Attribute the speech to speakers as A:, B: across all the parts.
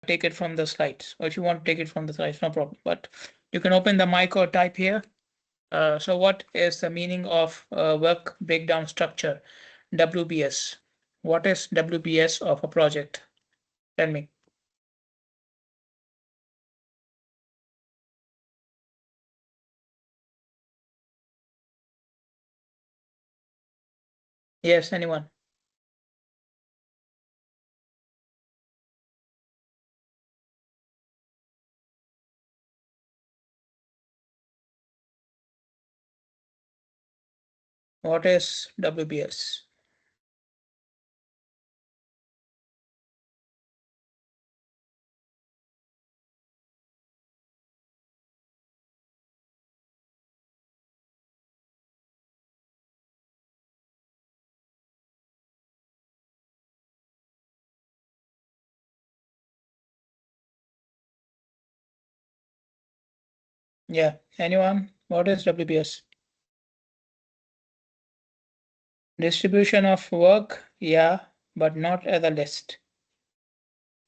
A: take it from the slides, or if you want to take it from the slides, no problem. But you can open the mic or type here. So what is the meaning of work breakdown structure, WBS? What is WBS of a project? Tell me. Yes, anyone? What is WBS? Yeah, anyone? What is WBS? Distribution of work, yeah, but not as a list.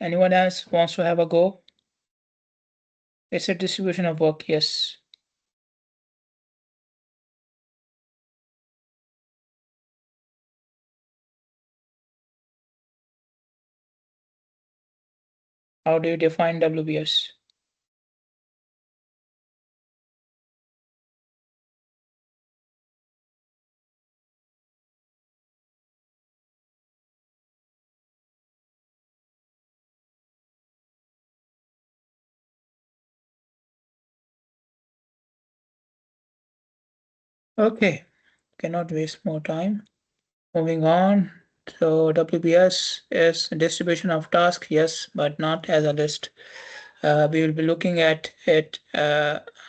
A: Anyone else wants to have a go? It's a distribution of work, yes. How do you define WBS? Okay, cannot waste more time. Moving on. So WBS is distribution of task, yes, but not as a list. We will be looking at it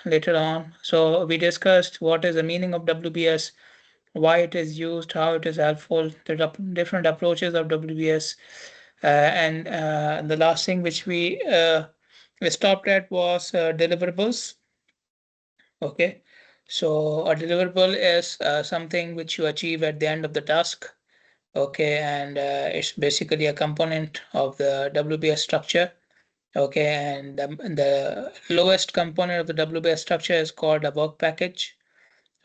A: later on. So we discussed what is the meaning of WBS, why it is used, how it is helpful, the different approaches of WBS, and the last thing which we stopped at was deliverables. Okay, so a deliverable is something which you achieve at the end of the task. Okay, and it's basically a component of the WBS structure. Okay, and the lowest component of the WBS structure is called a work package.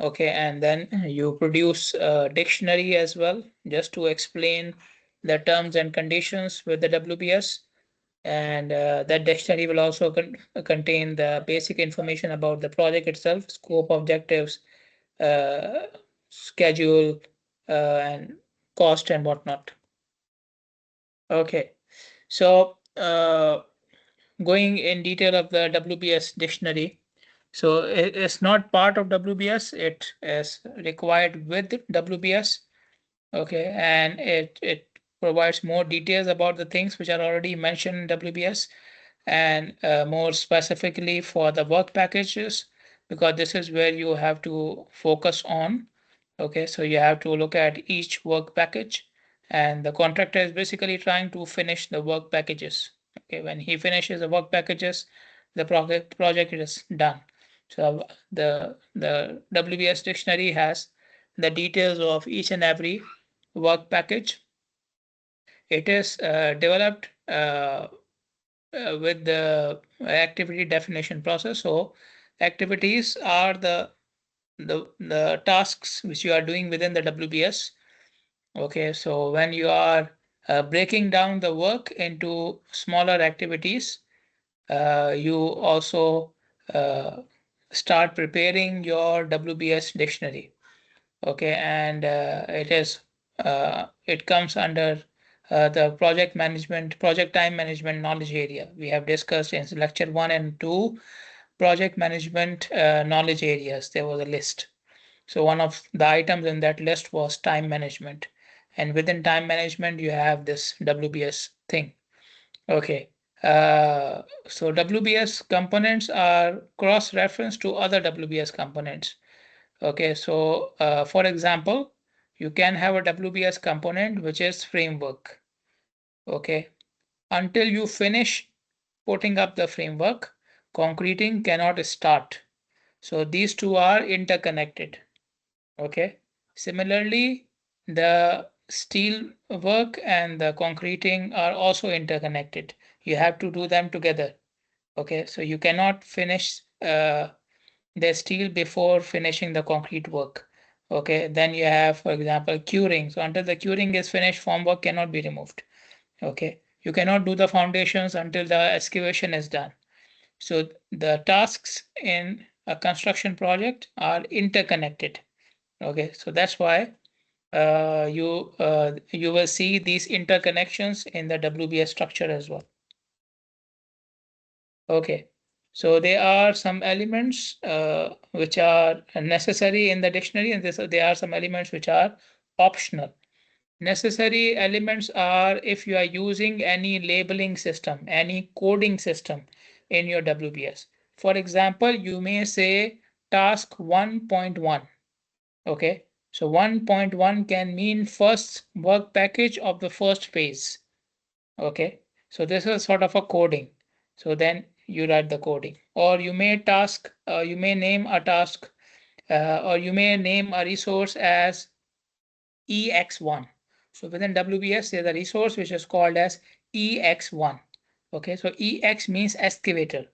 A: Okay, and then you produce a dictionary as well, just to explain the terms and conditions with the WBS. And that dictionary will also contain the basic information about the project itself, scope, objectives, uh, schedule, and cost and whatnot. Okay, so going in detail of the WBS dictionary. So it's not part of WBS, it is required with WBS. Okay, and it provides more details about the things which are already mentioned in WBS, and more specifically for the work packages, because this is where you have to focus on. Okay, so you have to look at each work package, and the contractor is basically trying to finish the work packages. Okay, when he finishes the work packages, the project is done. So the WBS dictionary has the details of each and every work package. It is developed with the activity definition process. So activities are the tasks which you are doing within the WBS. Okay, so when you are breaking down the work into smaller activities, you also uh, start preparing your WBS dictionary. Okay, and it comes under the project time management knowledge area. We have discussed in lecture 1 and 2 project management knowledge areas. There was a list. So one of the items in that list was time management. And within time management, you have this WBS thing. Okay. So WBS components are cross-reference to other WBS components. Okay, so for example, you can have a WBS component which is framework. Okay, until you finish putting up the framework, concreting cannot start. So these two are interconnected. Okay, similarly, the steel work and the concreting are also interconnected. You have to do them together. Okay, so you cannot finish the steel before finishing the concrete work. Okay, then you have, for example, curing. So until the curing is finished, formwork cannot be removed. Okay, you cannot do the foundations until the excavation is done. So the tasks in a construction project are interconnected. Okay, so that's why you will see these interconnections in the WBS structure as well. Okay, so there are some elements which are necessary in the dictionary, and there are some elements which are optional. Necessary elements are if you are using any labeling system, any coding system in your WBS. For example, you may say task 1.1. Okay, so 1.1 can mean first work package of the first phase. Okay, so this is sort of a coding. So then you write the coding, or you may name a task, or you may name a resource as EX1. So within WBS, there's a resource which is called as EX1. Okay, so EX means excavator.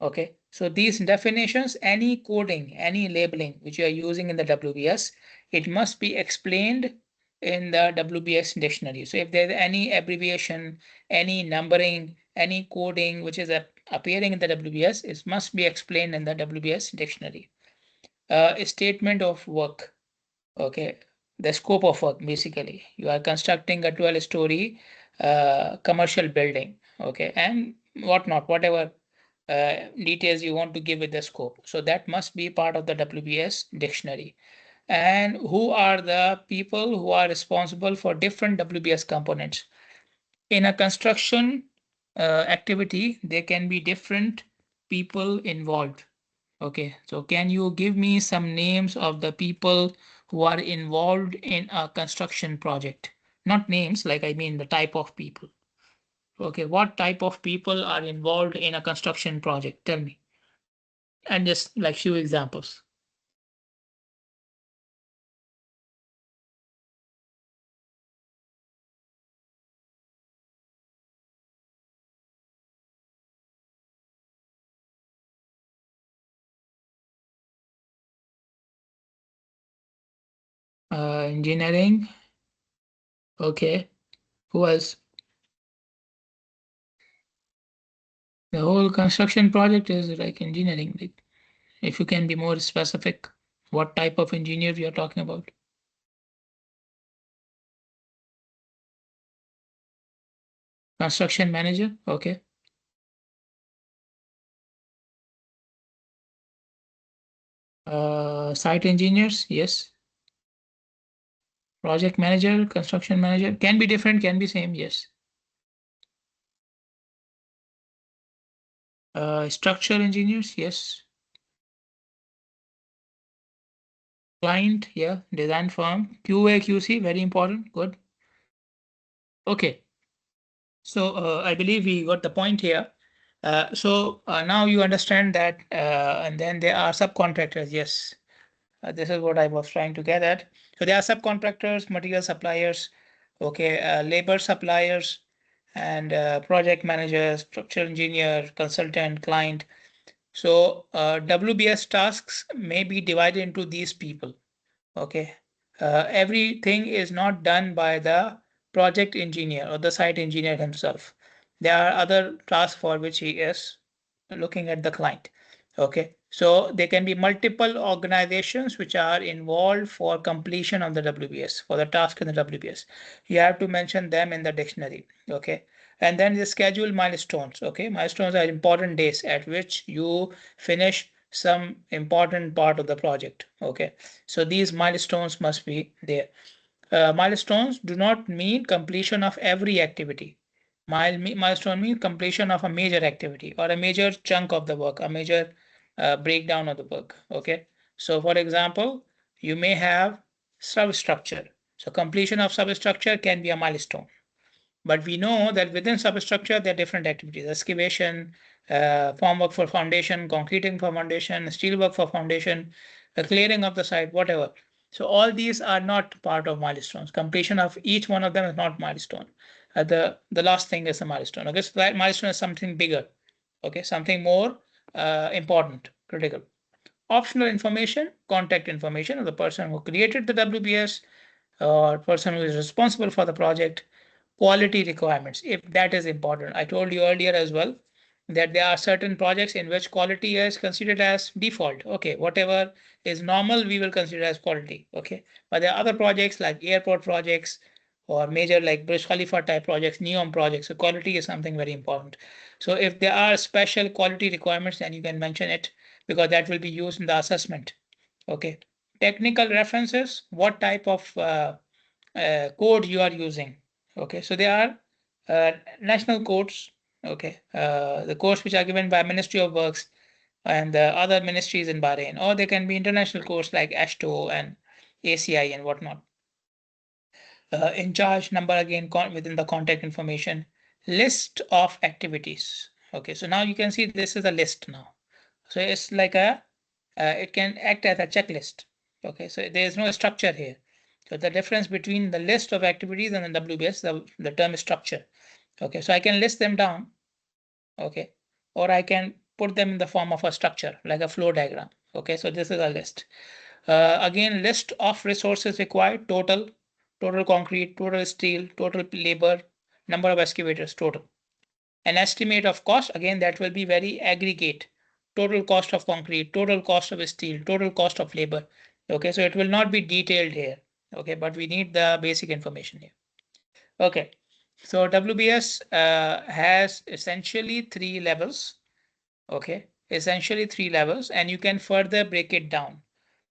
A: Okay, so these definitions, any coding, any labeling which you are using in the WBS, it must be explained in the WBS dictionary. So if there's any abbreviation, any numbering, any coding which is appearing in the WBS, it must be explained in the WBS dictionary. A statement of work. Okay, the scope of work basically. You are constructing a 12-story commercial building. Okay, and whatnot, whatever details you want to give with the scope. So that must be part of the WBS dictionary. And who are the people who are responsible for different WBS components? In a construction activity, there can be different people involved. Okay, so can you give me some names of the people who are involved in a construction project? Not names, like I mean the type of people. Okay, what type of people are involved in a construction project? Tell me. And just like few examples. Engineering. Okay. Who else? The whole construction project is like engineering. Like, if you can be more specific, what type of engineer we are talking about? Construction manager. Okay. Site engineers. Yes. Project manager, construction manager can be different, can be same. Yes. Structural engineers. Yes. Client. Yeah. Design firm. QA, QC. Very important. Good. Okay. So I believe we got the point here. Now you understand that, and then there are subcontractors. Yes, this is what I was trying to get at. So there are subcontractors, material suppliers, okay, labor suppliers, and project managers, structural engineer, consultant, client. So WBS tasks may be divided into these people. Okay. Everything is not done by the project engineer or the site engineer himself. There are other tasks for which he is looking at the client. Okay. So there can be multiple organizations which are involved for completion of the WBS, for the task in the WBS. You have to mention them in the dictionary. Okay. And then the schedule milestones. Okay. Milestones are important days at which you finish some important part of the project. Okay. So these milestones must be there. Milestones do not mean completion of every activity. Milestone means completion of a major activity or a major chunk of the work, a major breakdown of the work. Okay. So for example, you may have substructure. So completion of substructure can be a milestone. But we know that within substructure, there are different activities: excavation, formwork for foundation, concreting for foundation, steel work for foundation, the clearing of the site, whatever. So all these are not part of milestones. Completion of each one of them is not milestone. The last thing is a milestone. Okay, so that milestone is something bigger. Okay, something more important, critical. Optional information, contact information of the person who created the WBS or person who is responsible for the project. Quality requirements, if that is important. I told you earlier as well that there are certain projects in which quality is considered as default. Okay, whatever is normal, we will consider as quality. Okay, but there are other projects like airport projects or major like Burj Khalifa type projects, NEOM projects. So quality is something very important. So if there are special quality requirements, then you can mention it because that will be used in the assessment. Okay, technical references, what type of code you are using. Okay, so there are national codes. Okay, the codes which are given by Ministry of Works and the other ministries in Bahrain, or they can be international codes like ASHTO and ACI and whatnot. In charge number again within the contact information, list of activities. Okay, so now you can see this is a list now. So it's like it can act as a checklist. Okay, so there is no structure here. So the difference between the list of activities and the WBS, the term is structure. Okay, so I can list them down. Okay, or I can put them in the form of a structure like a flow diagram. Okay, so this is a list. Again, list of resources required, total concrete, total steel, total labor, number of excavators, total. An estimate of cost, again, that will be very aggregate. Total cost of concrete, total cost of steel, total cost of labor. Okay, so it will not be detailed here. Okay, but we need the basic information here. Okay, so WBS has essentially three levels. Okay, essentially three levels, and you can further break it down.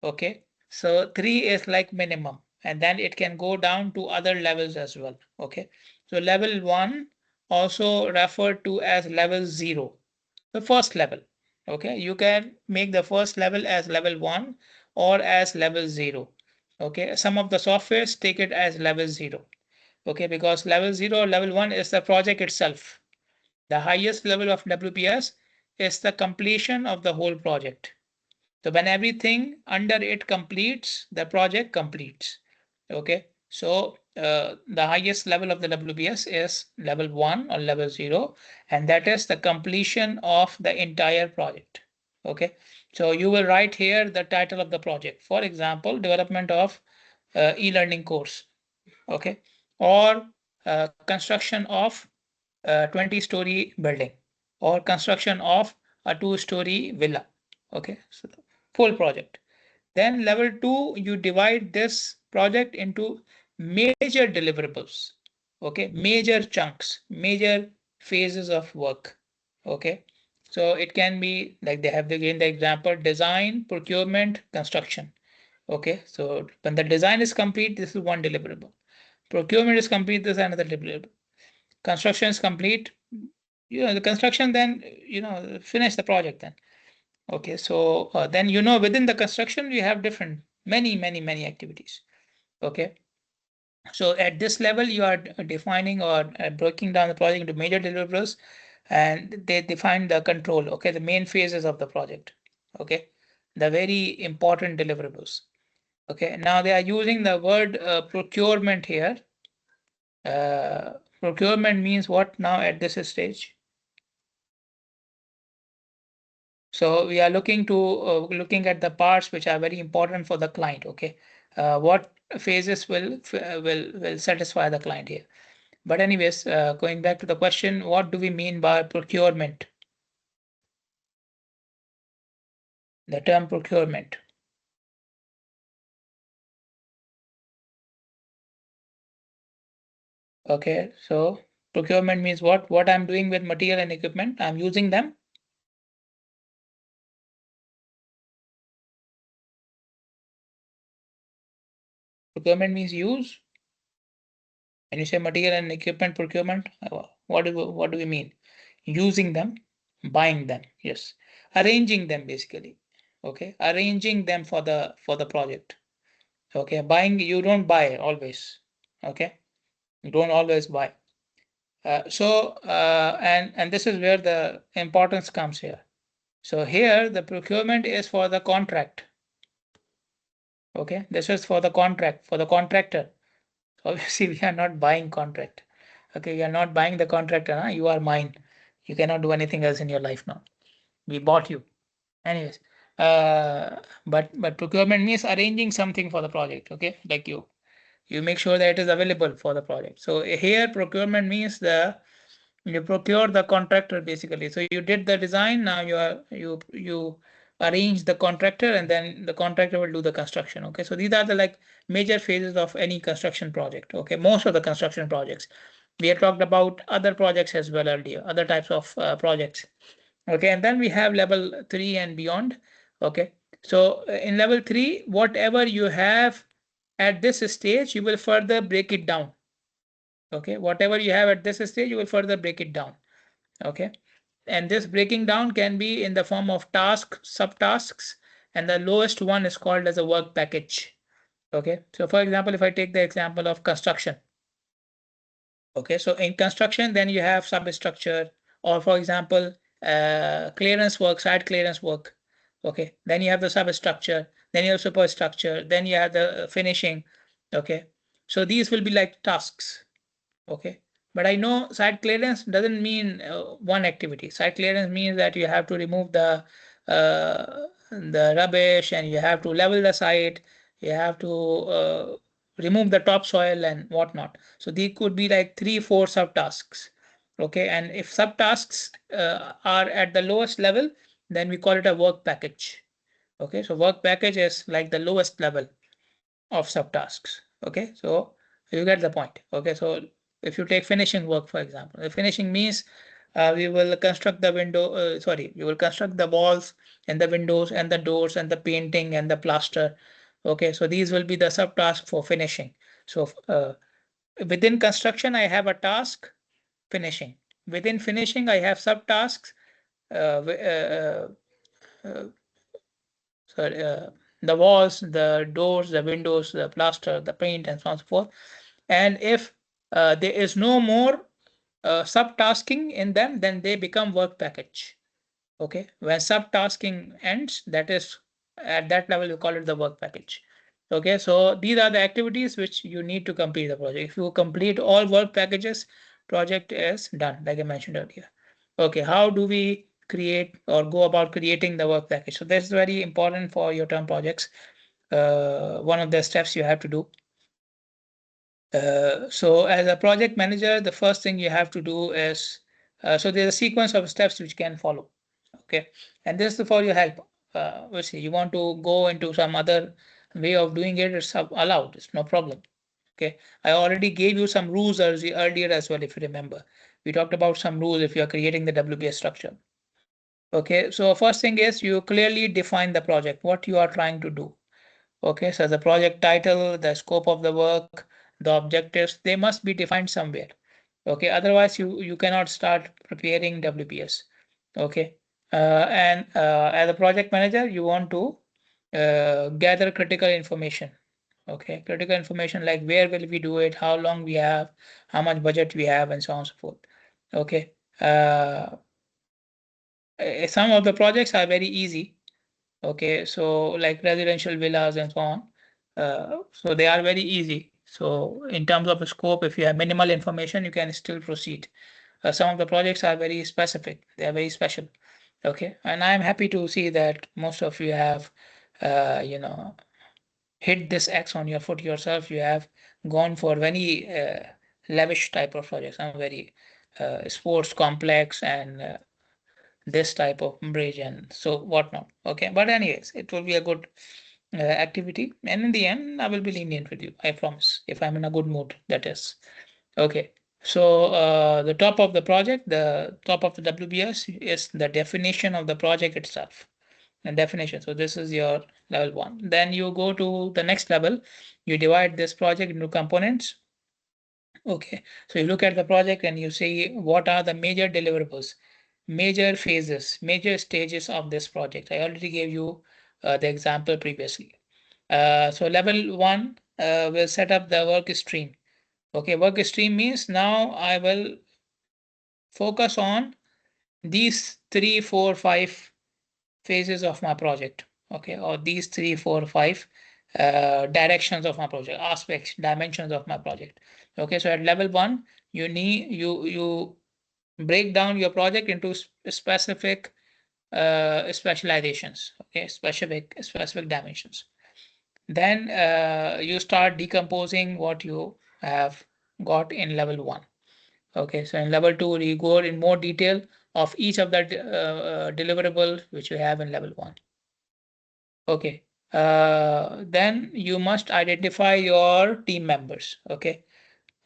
A: Okay, so three is like minimum, and then it can go down to other levels as well. Okay, so level one also referred to as level zero, the first level. Okay, you can make the first level as level one or as level zero. Okay, some of the softwares take it as level zero. Okay, because level zero or level one is the project itself. The highest level of WPS is the completion of the whole project. So when everything under it completes, the project completes. Okay, so the highest level of the WBS is level one or level zero, and that is the completion of the entire project. Okay, so you will write here the title of the project. For example, development of e-learning course. Okay, or construction of 20-story building or construction of a 2-story villa. Okay, so full project. Then level two, you divide this project into major deliverables. Okay, major chunks, major phases of work. Okay, so it can be like they have again the example design, procurement, construction. Okay, so when the design is complete, this is one deliverable. Procurement is complete, this is another deliverable. Construction is complete, the construction, then finish the project then. Okay, so then within the construction we have different many activities. Okay, so at this level you are defining or breaking down the project into major deliverables, and they define the control. Okay, the main phases of the project. Okay, the very important deliverables. Okay, now they are using the word procurement here. Procurement means what now at this stage? So we are looking at the parts which are very important for the client. Okay, what phases will satisfy the client here. But anyways, going back to the question, what do we mean by procurement? The term procurement. Okay, so procurement means what? What I'm doing with material and equipment, I'm using them. Procurement means use. When you say material and equipment procurement, what do we mean? Using them, buying them, yes. Arranging them basically. Okay, arranging them for the project. Okay, buying, you don't buy always. Okay, you don't always buy. And this is where the importance comes here. So here the procurement is for the contract. Okay, this is for the contract, for the contractor. Obviously, we are not buying contract. Okay, you are not buying the contractor, huh? You are mine. You cannot do anything else in your life now. We bought you. Anyways, but procurement means arranging something for the project. Okay, like you make sure that it is available for the project. So here procurement means you procure the contractor basically. So you did the design, now you arrange the contractor, and then the contractor will do the construction. Okay, so these are the like major phases of any construction project. Okay, most of the construction projects. We had talked about other projects as well earlier, other types of projects. Okay, and then we have level 3 and beyond. Okay, so in level 3, whatever you have at this stage, you will further break it down. Okay, whatever you have at this stage, you will further break it down. Okay, and this breaking down can be in the form of task, subtasks, and the lowest one is called as a work package. Okay, so for example, if I take the example of construction. Okay, so in construction, then you have substructure, or for example, clearance work, site clearance work. Okay, then you have the substructure, then you have superstructure, then you have the finishing. Okay, so these will be like tasks. Okay, but I know site clearance doesn't mean one activity. Site clearance means that you have to remove the rubbish, and you have to level the site, you have to remove the topsoil and whatnot. So these could be like 3 4 subtasks. Okay, and if subtasks are at the lowest level, then we call it a work package. Okay, so work package is like the lowest level of subtasks. Okay, so you get the point. Okay, so if you take finishing work, for example, the finishing means we will construct the window, sorry, we will construct the walls and the windows and the doors and the painting and the plaster. Okay, so these will be the subtask for finishing. So within construction, I have a task finishing. Within finishing, I have subtasks. Uh, uh, sorry, the walls, the doors, the windows, the plaster, the paint, and so on and so forth. And if there is no more subtasking in them, then they become work package. Okay, when subtasking ends, that is at that level, you call it the work package. Okay, so these are the activities which you need to complete the project. If you complete all work packages, project is done, like I mentioned earlier. Okay, how do we create or go about creating the work package? So that's very important for your term projects. One of the steps you have to do. So as a project manager, the first thing you have to do is, so there's a sequence of steps which can follow. Okay, and this is for your help. Let's see, you want to go into some other way of doing it, it's allowed, it's no problem. Okay, I already gave you some rules earlier as well, if you remember. We talked about some rules if you are creating the WBS structure. Okay, so first thing is you clearly define the project, what you are trying to do. Okay, so the project title, the scope of the work, the objectives, they must be defined somewhere. Okay, otherwise you cannot start preparing WBS. Okay, and as a project manager, you want to gather critical information. Okay, critical information like where will we do it, how long we have, how much budget we have, and so on and so forth. Okay, some of the projects are very easy. Okay, so like residential villas and so on. So they are very easy. So in terms of scope, if you have minimal information, you can still proceed. Some of the projects are very specific. They are very special. Okay, and I'm happy to see that most of you have, you know, hit this X on your foot yourself. You have gone for very lavish type of projects. I'm very sports complex and this type of bridge and so whatnot. Okay, but anyways, it will be a good activity, and in the end, I will be lenient with you. I promise. If I'm in a good mood, that is. Okay. So the top of the project, the top of the WBS is the definition of the project itself. And definition. So this is your level 1. Then you go to the next level. You divide this project into components. Okay, so you look at the project and you see what are the major deliverables, major phases, major stages of this project. I already gave you the example previously. So level 1 will set up the work stream. Okay, work stream means now I will focus on these 3, 4, 5 phases of my project. Okay, or these 3, 4, 5 directions of my project, aspects, dimensions of my project. Okay, so at level 1, you break down your project into specific specializations. Okay, specific dimensions. Then you start decomposing what you have got in level 1. Okay, so in level 2, you go in more detail of each of the deliverables which you have in level 1. Okay, then you must identify your team members. Okay,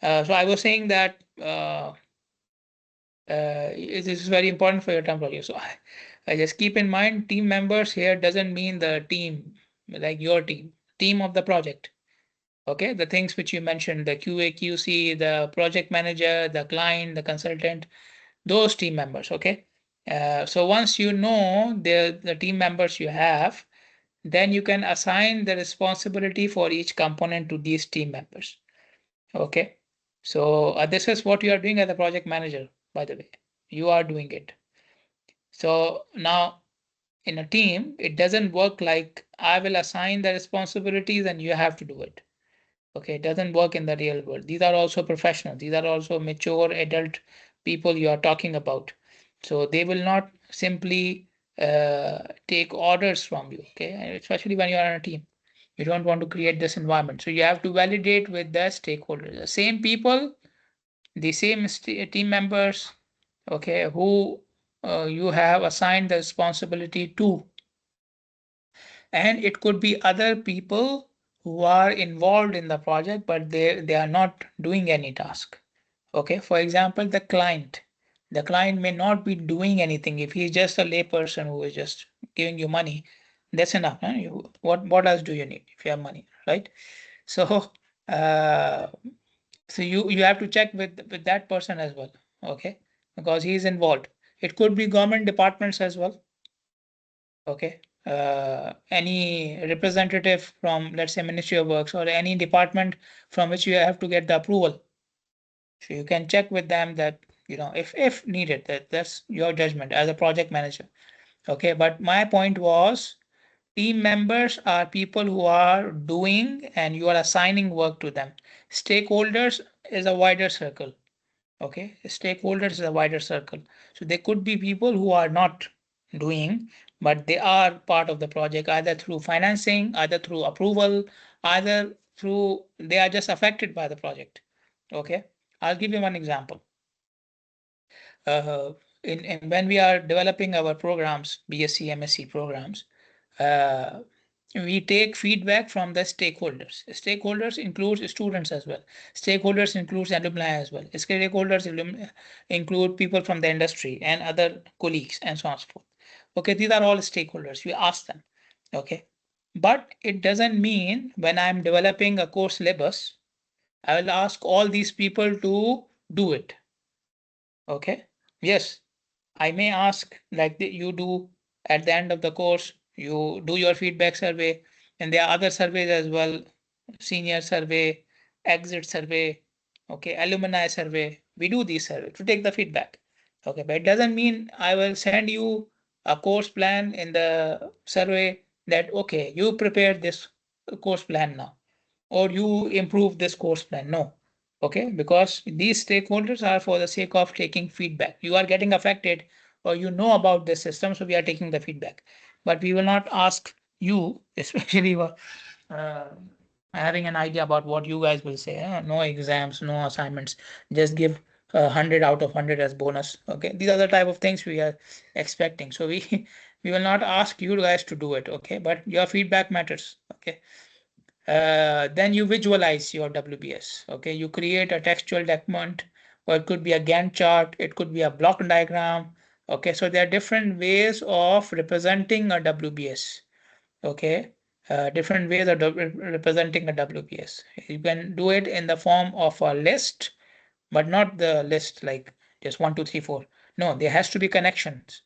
A: so I was saying that this is very important for your term project. So I just keep in mind team members here doesn't mean the team like your team of the project. Okay, the things which you mentioned, the QA, QC, the project manager, the client, the consultant, those team members. Okay, so once you know the team members you have, then you can assign the responsibility for each component to these team members. Okay, so this is what you are doing as a project manager, by the way. You are doing it. So now in a team, it doesn't work like I will assign the responsibilities and you have to do it. Okay, it doesn't work in the real world. These are also professionals. These are also mature adult people you are talking about. So they will not simply take orders from you. Okay, and especially when you are on a team, you don't want to create this environment. So you have to validate with the stakeholders, the same people, the same team members. Okay, who you have assigned the responsibility to, and it could be other people who are involved in the project but they are not doing any task. Okay, for example, the client may not be doing anything. If he's just a layperson who is just giving you money, that's enough, huh? What else do you need if you have money, right? So uh, you have to check with that person as well. Okay, because he is involved. It could be government departments as well. Okay, any representative from, let's say, Ministry of Works or any department from which you have to get the approval. So you can check with them that, if needed, that's your judgment as a project manager. Okay, but my point was team members are people who are doing and you are assigning work to them. Stakeholders is a wider circle. Okay, stakeholders is a wider circle. So there could be people who are not doing, but they are part of the project either through financing, either through approval, either through they are just affected by the project. Okay, I'll give you one example. uh, in when we are developing our programs, BSc, MSc programs, uh, we take feedback from the stakeholders. Stakeholders includes students as well. Stakeholders includes alumni as well. Stakeholders include people from the industry and other colleagues and so on and so forth. Okay, these are all stakeholders. We ask them. Okay, but it doesn't mean when I'm developing a course syllabus, I will ask all these people to do it. Okay, yes, I may ask like you do at the end of the course, you do your feedback survey, and there are other surveys as well, senior survey, exit survey, okay, alumni survey. We do these surveys to take the feedback. Okay, but it doesn't mean I will send you a course plan in the survey that, okay, you prepare this course plan now or you improve this course plan. No. Okay, because these stakeholders are for the sake of taking feedback. You are getting affected or you know about this system, so we are taking the feedback. But we will not ask you, especially uh, having an idea about what you guys will say. No exams, no assignments, just give 100 out of 100 as bonus. Okay, these are the type of things we are expecting. So we we will not ask you guys to do it. Okay, but your feedback matters. Okay, then you visualize your WBS. Okay, you create a textual document, or it could be a Gantt chart, it could be a block diagram. Okay, so there are different ways of representing a WBS. Okay, different ways of representing a WBS. You can do it in the form of a list, but not the list like just 1, 2, 3, 4. No, there has to be connections.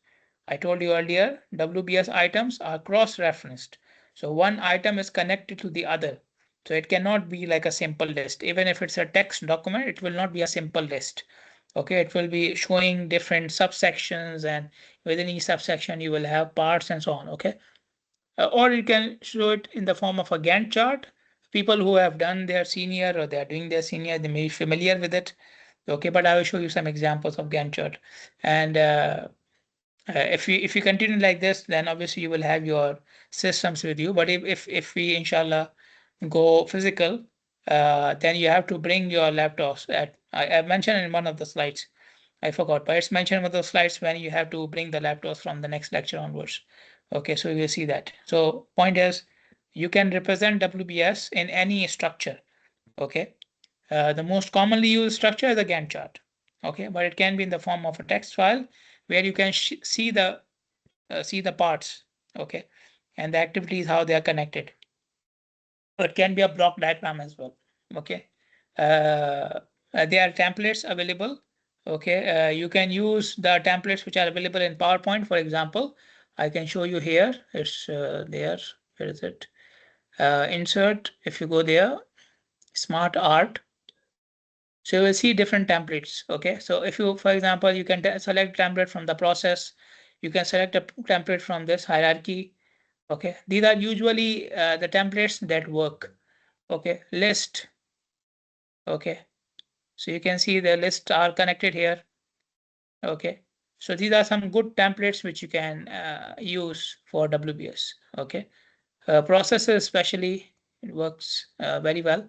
A: I told you earlier, WBS items are cross-referenced. So one item is connected to the other. So it cannot be like a simple list. Even if it's a text document, it will not be a simple list. Okay, it will be showing different subsections, and within each subsection, you will have parts and so on. Okay, or you can show it in the form of a Gantt chart. People who have done their senior or they are doing their senior, they may be familiar with it. Okay, but I will show you some examples of Gantt chart. And if you continue like this, then obviously you will have your systems with you. But if we inshallah go physical, then you have to bring your laptops. I mentioned in one of the slides. I forgot, but it's mentioned in one of the slides when you have to bring the laptops from the next lecture onwards. Okay, so you will see that. So point is, you can represent WBS in any structure. Okay, the most commonly used structure is the Gantt chart. Okay, but it can be in the form of a text file where you can see the parts. Okay, and the activities how they are connected. It can be a block diagram as well. Okay, there are templates available. Okay, you can use the templates which are available in PowerPoint. For example, I can show you here. It's there. Where is it? Insert. If you go there, smart art. So you will see different templates. Okay, so if you, for example, you can select template from the process. You can select a template from this hierarchy. Okay, these are usually the templates that work. Okay, list. Okay, so you can see the lists are connected here. Okay, so these are some good templates which you can use for WBS. Okay, processes especially, it works very well.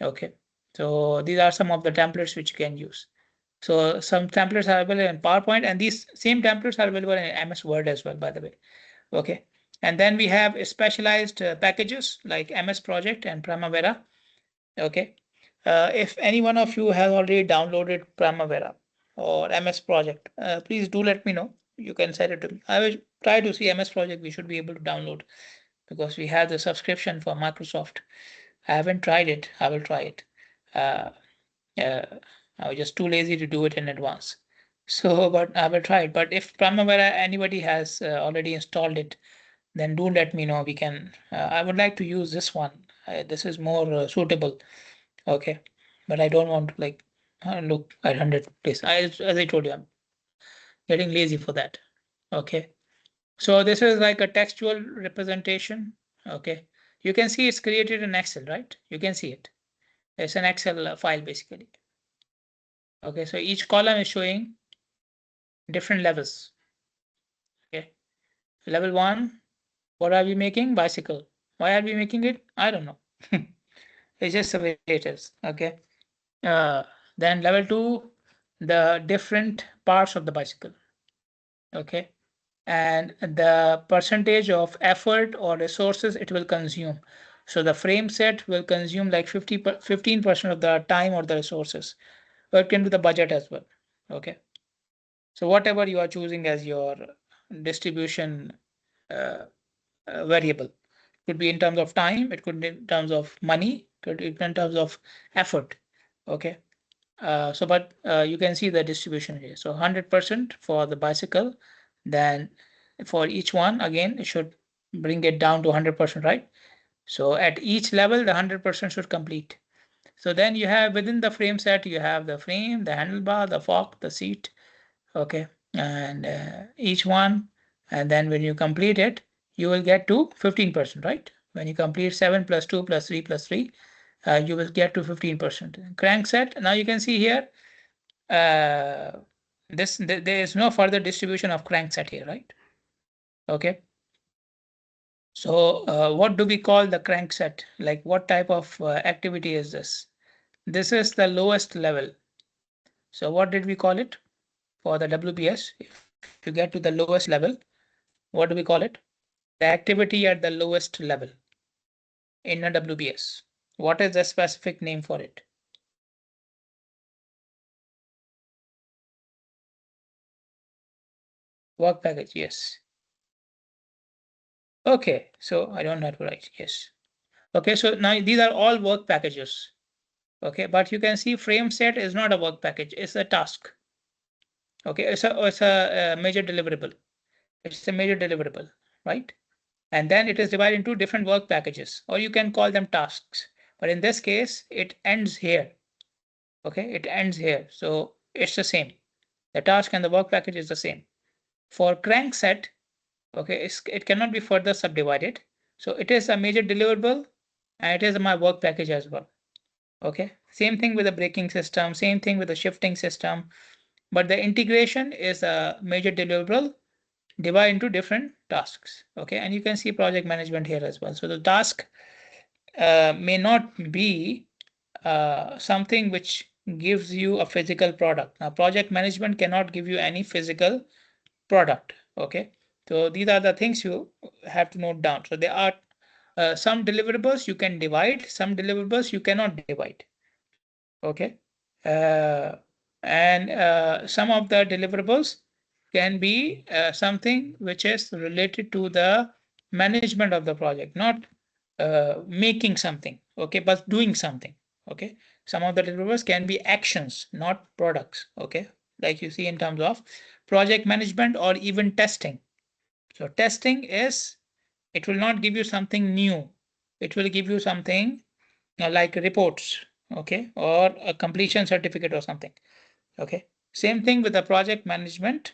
A: Okay, so these are some of the templates which you can use. So some templates are available in PowerPoint, and these same templates are available in MS Word as well, by the way. Okay, and then we have specialized packages like MS Project and Primavera. Okay, if any one of you has already downloaded Primavera or MS Project, please do let me know. You can send it to me. I will try to see MS Project. We should be able to download because we have the subscription for Microsoft. I haven't tried it. I will try it. Uh, uh, I was just too lazy to do it in advance. So, but I will try it. But if Primavera anybody has already installed it, then do let me know. We can. I would like to use this one. This is more suitable. Okay, but I don't want to like look at 100 places. As I told you, I'm getting lazy for that. Okay, so this is like a textual representation. Okay, you can see it's created in Excel, right? You can see it. It's an Excel file basically. Okay, so each column is showing different levels. Okay, level one, what are we making? Bicycle. Why are we making it? I don't know. It's just the way it is. Okay. Uh, then level two, the different parts of the bicycle. Okay, and the percentage of effort or resources it will consume. So the frame set will consume like 15% of the time or the resources, or it can be the budget as well. Okay, so whatever you are choosing as your distribution uh, variable, could be in terms of time, it could be in terms of money, could be in terms of effort. Okay, but you can see the distribution here. So 100% for the bicycle, then for each one, again, it should bring it down to 100%, right? So at each level, the 100% should complete. So then you have within the frame set, you have the frame, the handlebar, the fork, the seat, okay, and each one. And then when you complete it, you will get to 15%, right? When you complete 7 plus 2 plus 3 plus 3, you will get to 15%. Crankset, now you can see here, uh, there is no further distribution of crankset here, right? Okay. So what do we call the crankset? Like what type of activity is this? This is the lowest level. So what did we call it for the WBS? If you get to the lowest level, what do we call it? The activity at the lowest level in a WBS. What is the specific name for it? Work package, yes. Okay, so I don't have to write, yes. Okay, so now these are all work packages. Okay, but you can see frame set is not a work package, it's a task. Okay, it's a major deliverable. It's a major deliverable, right? And then it is divided into different work packages, or you can call them tasks. But in this case, it ends here. Okay, it ends here. So it's the same. The task and the work package is the same. For crank set, Okay, it cannot be further subdivided. So it is a major deliverable and it is my work package as well. Okay, same thing with the braking system, same thing with the shifting system, but the integration is a major deliverable divided into different tasks. Okay, and you can see project management here as well. So the task may not be something which gives you a physical product. Now, project management cannot give you any physical product. Okay, so these are the things you have to note down. So there are some deliverables you can divide, some deliverables you cannot divide. Okay, uh, and some of the deliverables can be something which is related to the management of the project, not making something, okay, but doing something. Okay, some of the deliverables can be actions, not products. Okay, like you see in terms of project management or even testing. So testing is, it will not give you something new, it will give you something like reports, okay, or a completion certificate or something. Okay, same thing with the project management,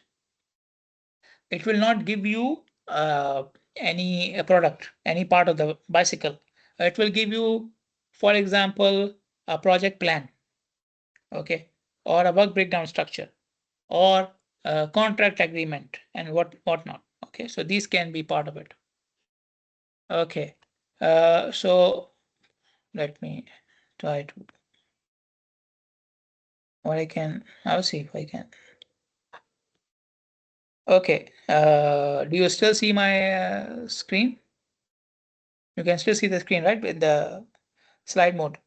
A: it will not give you any product, any part of the bicycle. It will give you, for example, a project plan, okay, or a work breakdown structure, or a contract agreement, and whatnot. Okay, so these can be part of it. Okay, so let me try to, what I can, I'll see if I can. Okay, do you still see my screen? You can still see the screen, right, with the slide mode?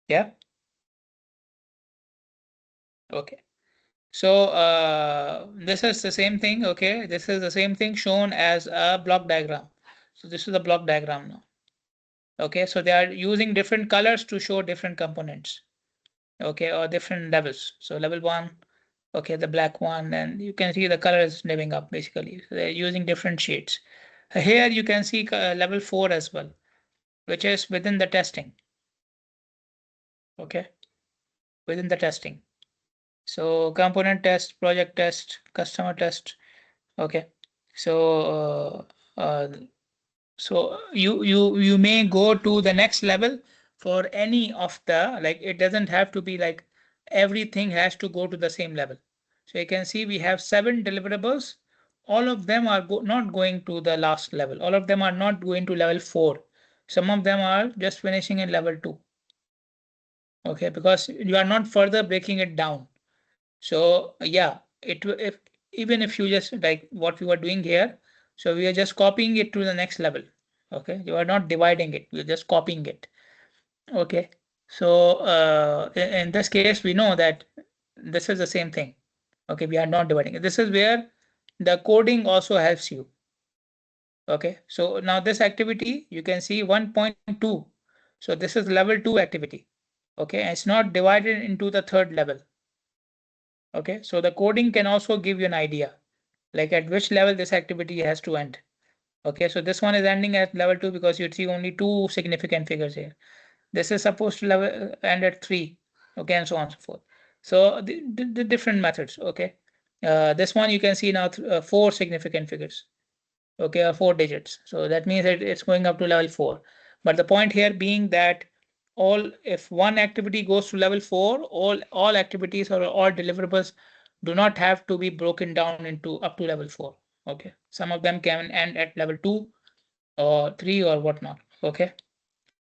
A: Yeah. Okay. So this is the same thing. Okay, this is the same thing shown as a block diagram. So this is a block diagram now. Okay, so they are using different colors to show different components. Okay, or different levels. So level one, okay, the black one, and you can see the color is living up basically. So they're using different shades. Here you can see level 4 as well, which is within the testing. Okay, within the testing. So component test, project test, customer test. Okay, so you may go to the next level for any of the, like, it doesn't have to be like everything has to go to the same level. So you can see we have 7 deliverables. All of them are not going to the last level. All of them are not going to level 4. Some of them are just finishing in level 2. Okay, because you are not further breaking it down. So yeah, if even if you just like what we were doing here, so we are just copying it to the next level. Okay, you are not dividing it, you're just copying it. Okay, so in this case, we know that this is the same thing. Okay, we are not dividing it. This is where the coding also helps you. Okay, so now this activity you can see 1.2. So this is level 2 activity. Okay, and it's not divided into the third level. Okay, so the coding can also give you an idea, like at which level this activity has to end. Okay, so this one is ending at level 2 because you see only 2 significant figures here. This is supposed to end at 3. Okay, and so on and so forth. So the different methods. Okay, this one you can see now 4 significant figures. Okay, or 4 digits. So that means that it's going up to level 4. But the point here being that if one activity goes to level 4, all activities or all deliverables do not have to be broken down into up to level 4. Okay, some of them can end at level 2 or 3 or whatnot. Okay,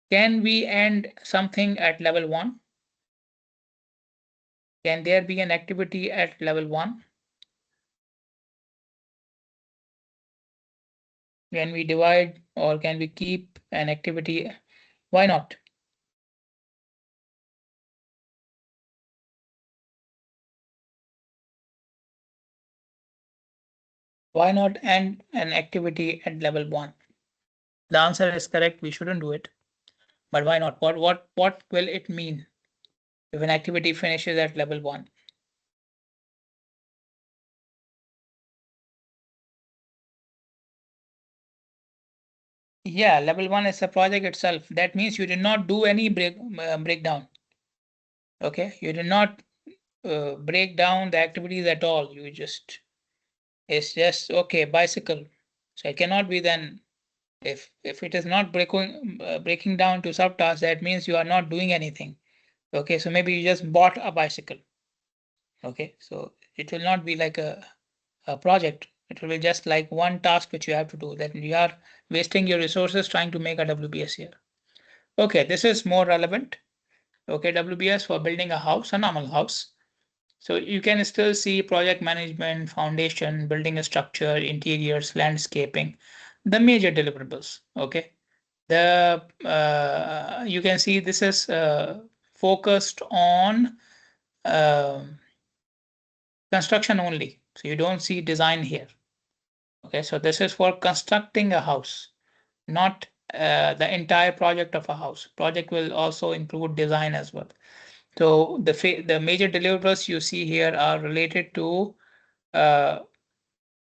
A: can we end something at level 1? Can there be an activity at level 1? Can we divide or can we keep an activity? Why not? Why not end an activity at level 1? The answer is correct, we shouldn't do it. But why not? What will it mean if an activity finishes at level 1? Yeah, level 1 is the project itself. That means you did not do any breakdown. Okay, you did not break down the activities at all. It's just okay, bicycle. So it cannot be then, if it is not breaking down to subtasks, that means you are not doing anything. Okay, so maybe you just bought a bicycle. Okay, so it will not be like a project. It will be just like one task which you have to do. That you are wasting your resources trying to make a WBS here. Okay, this is more relevant. Okay, WBS for building a house, a normal house. So you can still see project management, foundation, building a structure, interiors, landscaping, the major deliverables. Okay, the you can see this is focused on construction only. So you don't see design here. Okay, so this is for constructing a house, not the entire project of a house. Project will also include design as well. So the major deliverables you see here are related to uh,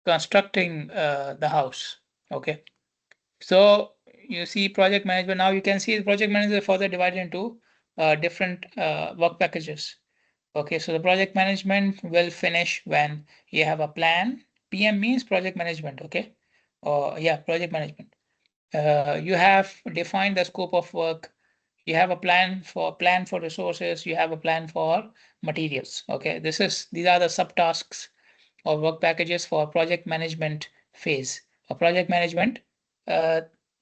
A: constructing the house. Okay, so you see project management. Now you can see the project manager further divided into different work packages. Okay, so the project management will finish when you have a plan. PM means project management. Okay, or yeah, project management. You have defined the scope of work. You have a plan for resources. You have a plan for materials. Okay, these are the subtasks or work packages for project management phase. A project management, uh,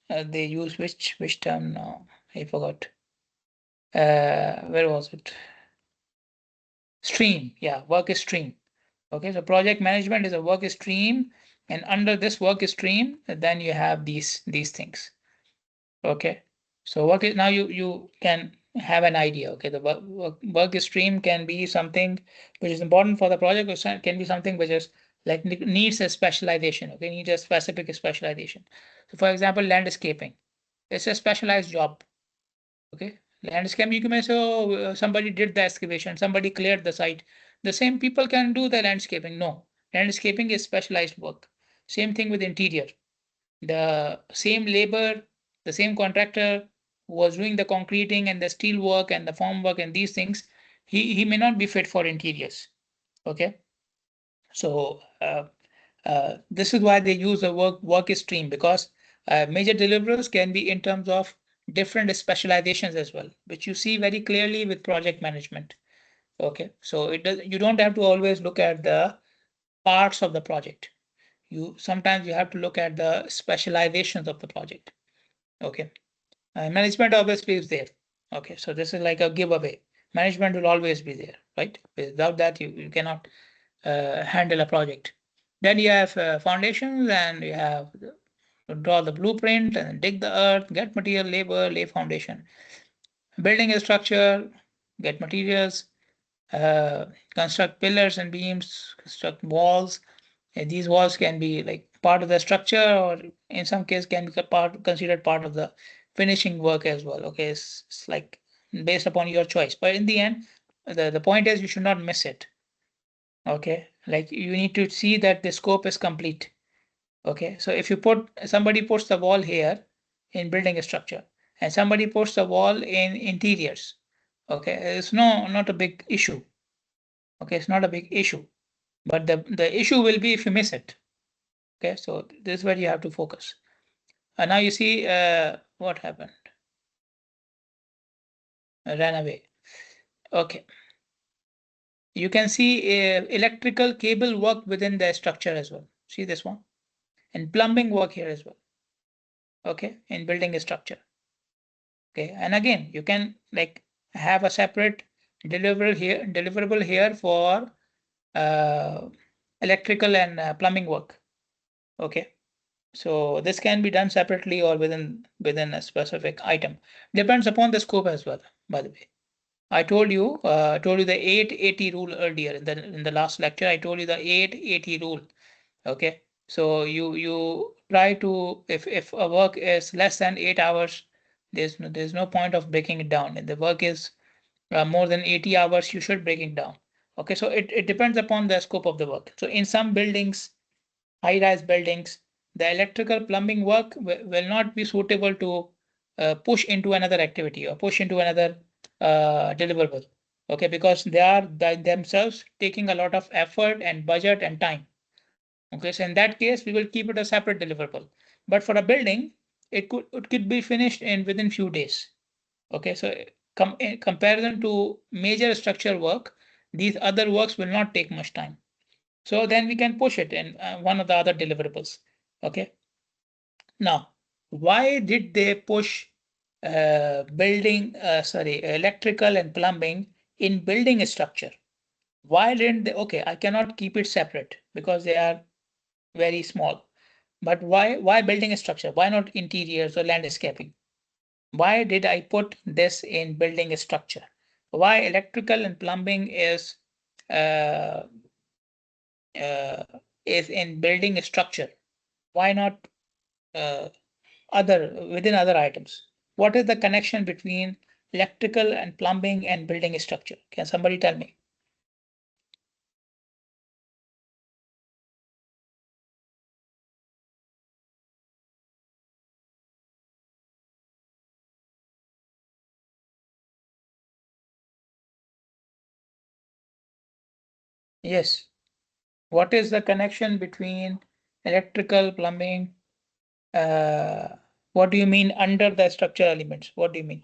A: they use which term now? I forgot. Where was it? Stream. Yeah, work stream. Okay, so project management is a work stream, and under this work stream, then you have these things. Okay, so work is now you can have an idea. Okay, the work stream can be something which is important for the project, or can be something which is like needs a specialization. Okay, needs a specific specialization. So, for example, landscaping. It's a specialized job. Okay, landscape, you may say, oh, somebody did the excavation, somebody cleared the site. The same people can do the landscaping. No, landscaping is specialized work. Same thing with interior. The same labor, the same contractor who was doing the concreting and the steel work and the form work and these things, he may not be fit for interiors. Okay, so this is why they use a work stream, because major deliverables can be in terms of different specializations as well, which you see very clearly with project management. Okay, so you don't have to always look at the parts of the project. You sometimes you have to look at the specializations of the project. Okay, management obviously is there. Okay, so this is like a giveaway. Management will always be there, right? Without that, you cannot handle a project. Then you have foundations, and you have to draw the blueprint and dig the earth, get material, labor, lay foundation. Building a structure, get materials, uh, construct pillars and beams, construct walls. And these walls can be like part of the structure, or in some case can be considered part of the finishing work as well. Okay, it's like based upon your choice. But in the end, the point is you should not miss it. Okay, like you need to see that the scope is complete. Okay, so if you put somebody puts the wall here in building a structure, and somebody puts the wall in interiors. Okay, it's not a big issue. Okay, it's not a big issue, but the issue will be if you miss it. Okay, so this is where you have to focus. And now you see what happened. Ran away. Okay, you can see electrical cable work within the structure as well. See this one, and plumbing work here as well. Okay, in building a structure. Okay, and again you can like have a separate deliverable here for uh, electrical and plumbing work. Okay, so this can be done separately or within a specific item. Depends upon the scope as well, by the way. I told you the 880 rule earlier in the last lecture. I told you the 880 rule. Okay, so you try to, if a work is less than 8 hours, there's no point of breaking it down. If the work is more than 80 hours, you should break it down. Okay, so it depends upon the scope of the work. So in some buildings, high-rise buildings, the electrical plumbing work will not be suitable to push into another activity or push into another deliverable. Okay, because they are by themselves taking a lot of effort and budget and time. Okay, so in that case, we will keep it a separate deliverable. But for a building, it could be finished in within few days. Okay, so in comparison to major structural work, these other works will not take much time. So then we can push it in one of the other deliverables. Okay. Now, why did they push electrical and plumbing in building structure? Why didn't they? Okay, I cannot keep it separate because they are very small. But why building structure? Why not interiors or landscaping? Why did I put this in building structure? Why electrical and plumbing uh, uh, is in building structure? Why not uh, within other items? What is the connection between electrical and plumbing and building structure? Can somebody tell me? Yes. What is the connection between electrical, plumbing? Uh, what do you mean under the structure elements? What do you mean?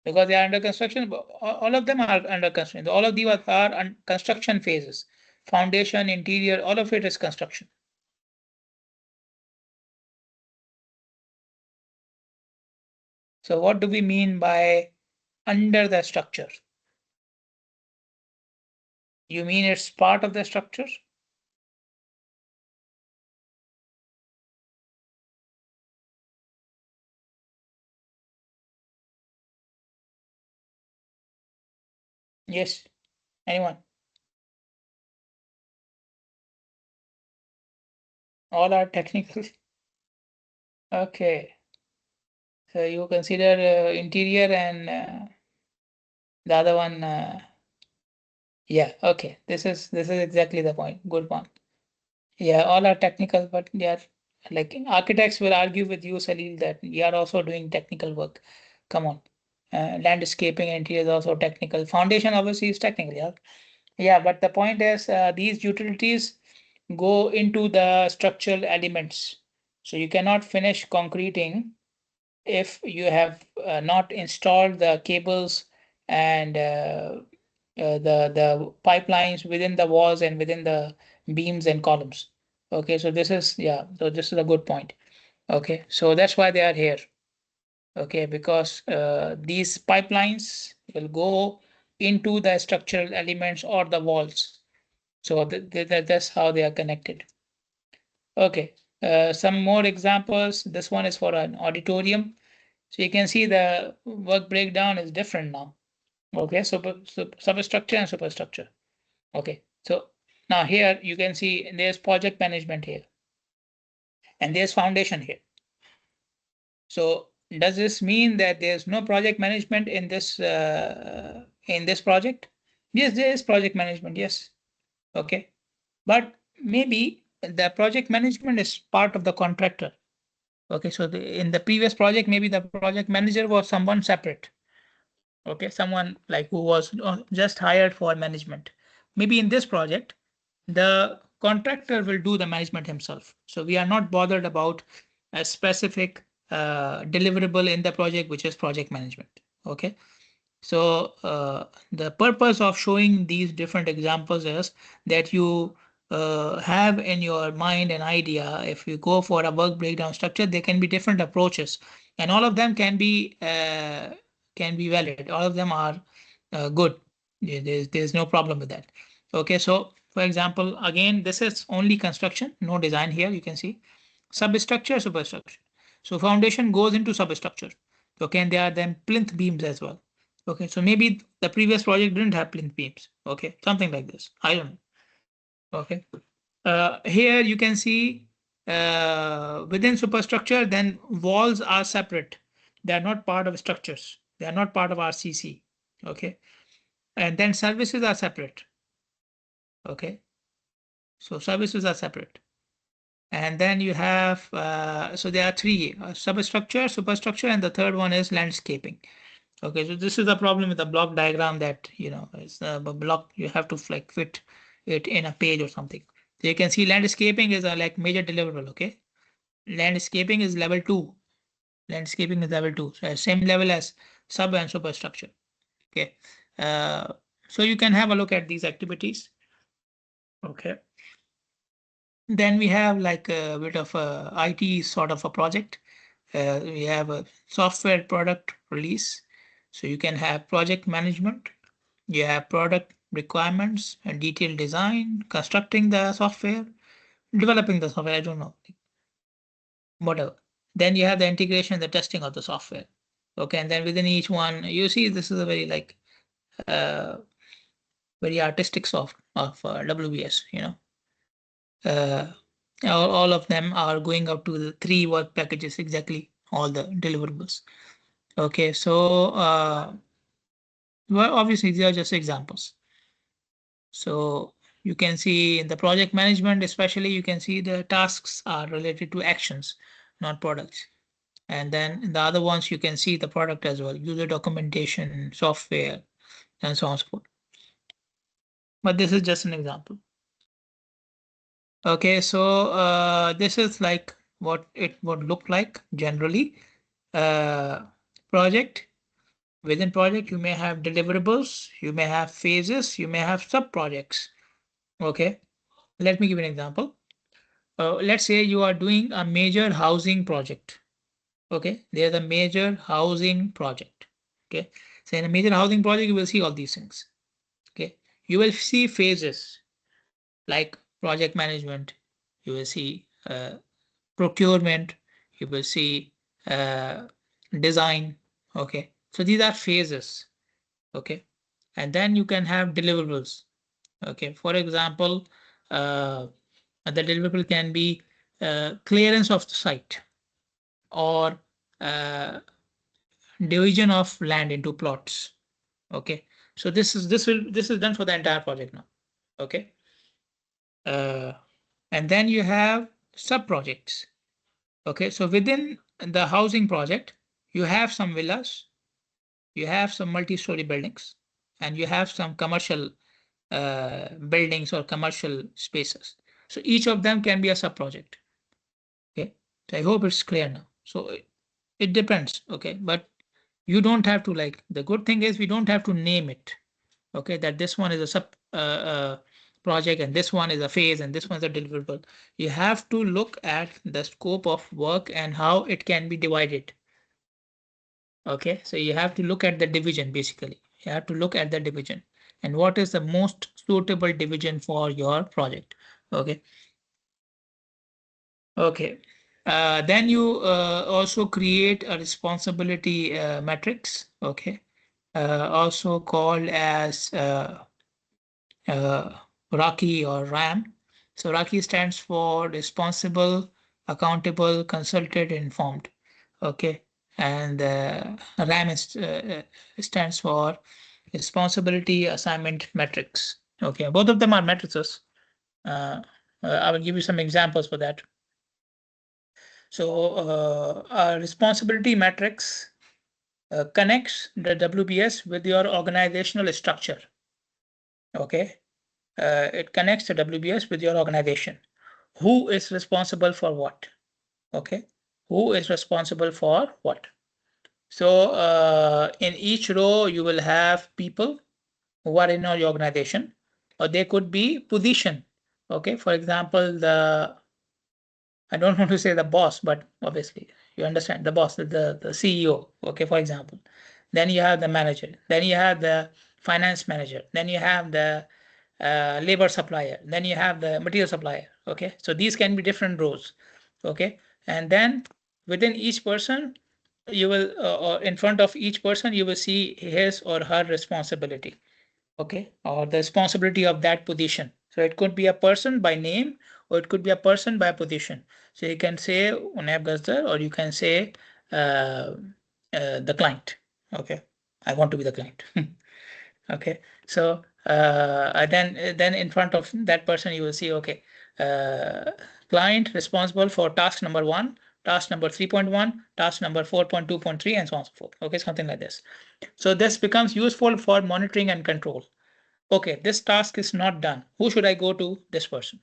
A: Because they are under construction, all of them are under construction. All of these are construction phases. Foundation, interior, all of it is construction. So what do we mean by under the structure? You mean it's part of the structure? Yes. Anyone? All are technical. Okay. So you consider interior and the other one. Yeah. Okay. This is exactly the point. Good one. Yeah. All are technical, but they are like architects will argue with you, Salil, that we are also doing technical work. Come on. Landscaping and interior is also technical. Foundation obviously is technical. Yeah. Yeah. But the point is, these utilities go into the structural elements. So you cannot finish concreting if you have not installed the cables and the pipelines within the walls and within the beams and columns. Okay, so this is yeah, so this is a good point. Okay, so that's why they are here. Okay, because these pipelines will go into the structural elements or the walls. So that's how they are connected. Okay, some more examples. This one is for an auditorium. So you can see the work breakdown is different now. Okay, substructure and superstructure. Okay, so now here you can see there's project management here and there's foundation here. So does this mean that there's no project management in this project? Yes, there is project management. Yes. Okay, but maybe the project management is part of the contractor. Okay, so in the previous project, maybe the project manager was someone separate. Okay, someone like who was just hired for management. Maybe in this project, the contractor will do the management himself. So we are not bothered about a specific deliverable in the project, which is project management. Okay. So the purpose of showing these different examples is that you have in your mind an idea. If you go for a work breakdown structure, there can be different approaches, and all of them can be valid. All of them are good. There's no problem with that. Okay, so for example, again, this is only construction, no design here. You can see substructure, superstructure. So foundation goes into substructure. Okay, and there are then plinth beams as well. Okay, so maybe the previous project didn't have plinth beams. Okay, something like this. I don't know. Okay. Here you can see within superstructure, then walls are separate. They are not part of structures. They are not part of RCC. Okay. And then services are separate. Okay. So services are separate. And then you have, so there are three, substructure, superstructure, and the third one is landscaping. Okay, so this is the problem with the block diagram that, it's a block, you have to like fit it in a page or something. So you can see landscaping is a like major deliverable, okay? Landscaping is level 2. Landscaping is level 2, so same level as sub and superstructure, okay? Uh, so you can have a look at these activities, okay? Then we have like a bit of a IT sort of a project. We have a software product release. So you can have project management, you have product requirements and detailed design, constructing the software, developing the software, I don't know, whatever. Then you have the integration, the testing of the software. Okay, and then within each one, you see this is a very like uh, very artistic soft of WBS, Uh, all of them are going up to the 3 work packages, exactly all the deliverables. Okay, so well, obviously these are just examples. So you can see in the project management, especially, you can see the tasks are related to actions, not products. And then in the other ones, you can see the product as well, user documentation, software, and so on and so forth. But this is just an example. Okay, so this is like what it would look like generally. Project. Within project, you may have deliverables, you may have phases, you may have sub-projects. Okay, let me give an example. Let's say you are doing a major housing project. Okay, there's a major housing project. Okay, so in a major housing project, you will see all these things. Okay, you will see phases like project management, you will see procurement, you will see uh, design. Okay, so these are phases. Okay, and then you can have deliverables. Okay, for example, the deliverable can be clearance of the site or uh, division of land into plots. Okay, so this is done for the entire project now. Okay, uh, and then you have sub projects. Okay, so within the housing project, you have some villas, you have some multi-story buildings, and you have some commercial buildings or commercial spaces. So each of them can be a sub project. Okay, so I hope it's clear now. So it depends. Okay, but you don't have to like, the good thing is we don't have to name it. Okay, that this one is a sub project and this one is a phase and this one's a deliverable. You have to look at the scope of work and how it can be divided. Okay, so you have to look at the division. Basically, you have to look at the division and what is the most suitable division for your project. Okay, okay. Then you also create a responsibility matrix. Okay, also called as uh, Rocky or RAM. So Rocky stands for responsible, accountable, consulted, informed. Okay, and RAM stands for responsibility assignment metrics. Okay, both of them are matrices. Uh, I will give you some examples for that. So our responsibility matrix connects the WBS with your organizational structure. Okay, it connects the WBS with your organization. Who is responsible for what? Okay, who is responsible for what? So in each row, you will have people who are in your organization, or they could be position. Okay, for example, I don't want to say the boss, but obviously you understand the boss, the CEO. Okay, for example, then you have the manager, then you have the finance manager, then you have the labor supplier, then you have the material supplier. Okay, so these can be different roles. Okay, and then within each person, you will or in front of each person, you will see his or her responsibility. Okay, or the responsibility of that position. So it could be a person by name or it could be a person by position. So you can say Unab Gazdar or you can say uh, the client. Okay, I want to be the client. Okay, so then in front of that person you will see, okay, client responsible for task number 1, task number 3.1, task number 4.2.3, and so on and so forth. Okay, something like this. So this becomes useful for monitoring and control. Okay, this task is not done. Who should I go to? This person.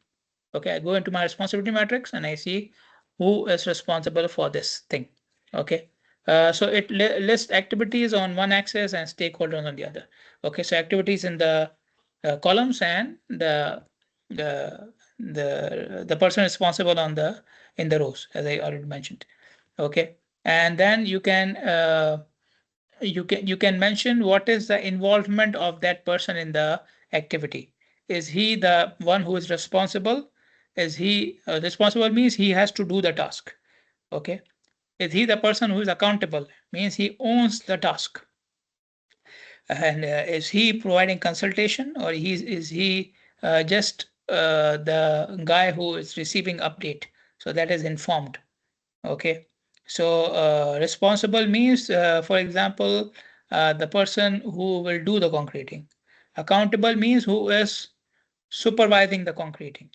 A: Okay, I go into my responsibility matrix and I see who is responsible for this thing. Okay, so it lists activities on one axis and stakeholders on the other. Okay, so activities in the columns and the person responsible on the in the rows, as I already mentioned. Okay, and then you can mention what is the involvement of that person in the activity. Is he the one who is responsible? Is he responsible means he has to do the task. Okay. Is he the person who is accountable? Means he owns the task. And is he providing consultation, or is he just the guy who is receiving update? So that is informed. Okay. So responsible means, for example, the person who will do the concreting. Accountable means who is supervising the concreting.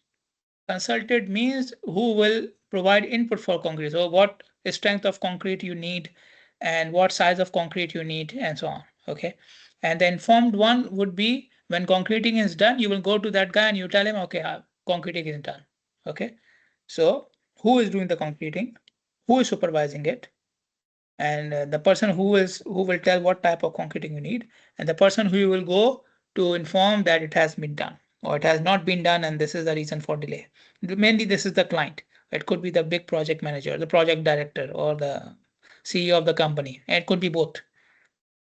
A: Consulted means who will provide input for concrete. So what strength of concrete you need and what size of concrete you need and so on. Okay. And the informed one would be when concreting is done, you will go to that guy and you tell him, okay, concreting is done. Okay. So who is doing the concreting? Who is supervising it? And the person who will tell what type of concreting you need, and the person who you will go to inform that it has been done or it has not been done, and this is the reason for delay. Mainly this is the client. It could be the big project manager, the project director, or the CEO of the company. And it could be both.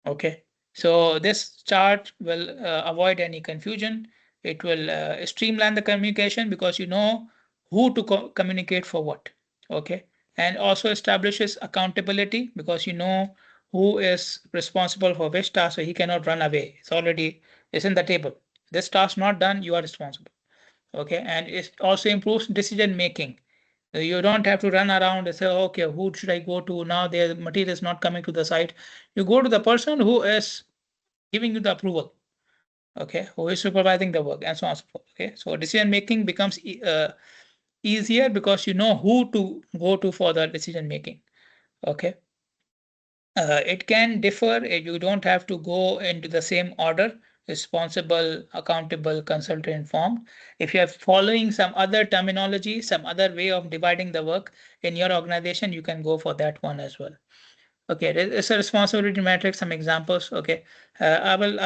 A: Okay, so this chart will avoid any confusion. It will streamline the communication because you know who to communicate for what. Okay, and also establishes accountability because you know who is responsible for which task, so he cannot run away. It's in the table. This task not done, you are responsible. Okay, and it also improves decision making. You don't have to run around and say, okay, who should I go to now? Their material is not coming to the site. You go to the person who is giving you the approval, okay, who is supervising the work, and so on and so forth. Okay, so decision making becomes easier because you know who to go to for the decision making. Okay, it can differ. You don't have to go into the same order: responsible, accountable, consultant, informed. If you are following some other terminology, some other way of dividing the work in your organization, you can go for that one as well. Okay, it's a responsibility matrix, some examples. Okay, I will,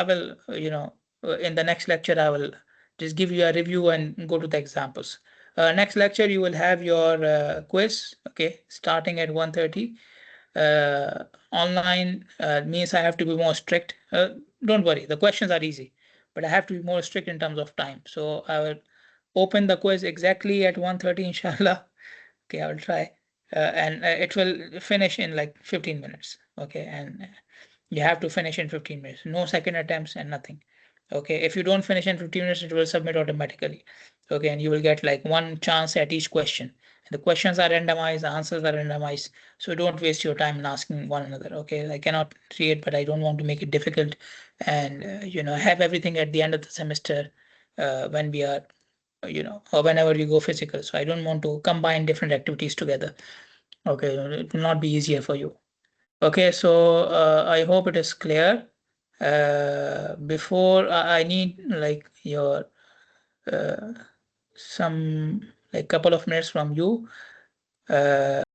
A: in the next lecture, I will just give you a review and go to the examples. Next lecture, you will have your quiz, okay, starting at 1:30. Online means I have to be more strict. Don't worry, the questions are easy, but I have to be more strict in terms of time. So I will open the quiz exactly at 1:30, inshallah. Okay, I will try. And it will finish in like 15 minutes. Okay, and you have to finish in 15 minutes. No second attempts and nothing. Okay, if you don't finish in 15 minutes, it will submit automatically. Okay, and you will get like one chance at each question. And the questions are randomized, the answers are randomized. So don't waste your time in asking one another. Okay, I cannot create, but I don't want to make it difficult and have everything at the end of the semester when we are or whenever you go physical. So I don't want to combine different activities together. Okay, it will not be easier for you. Okay, so I hope it is clear. Before I need like your some like couple of minutes from you.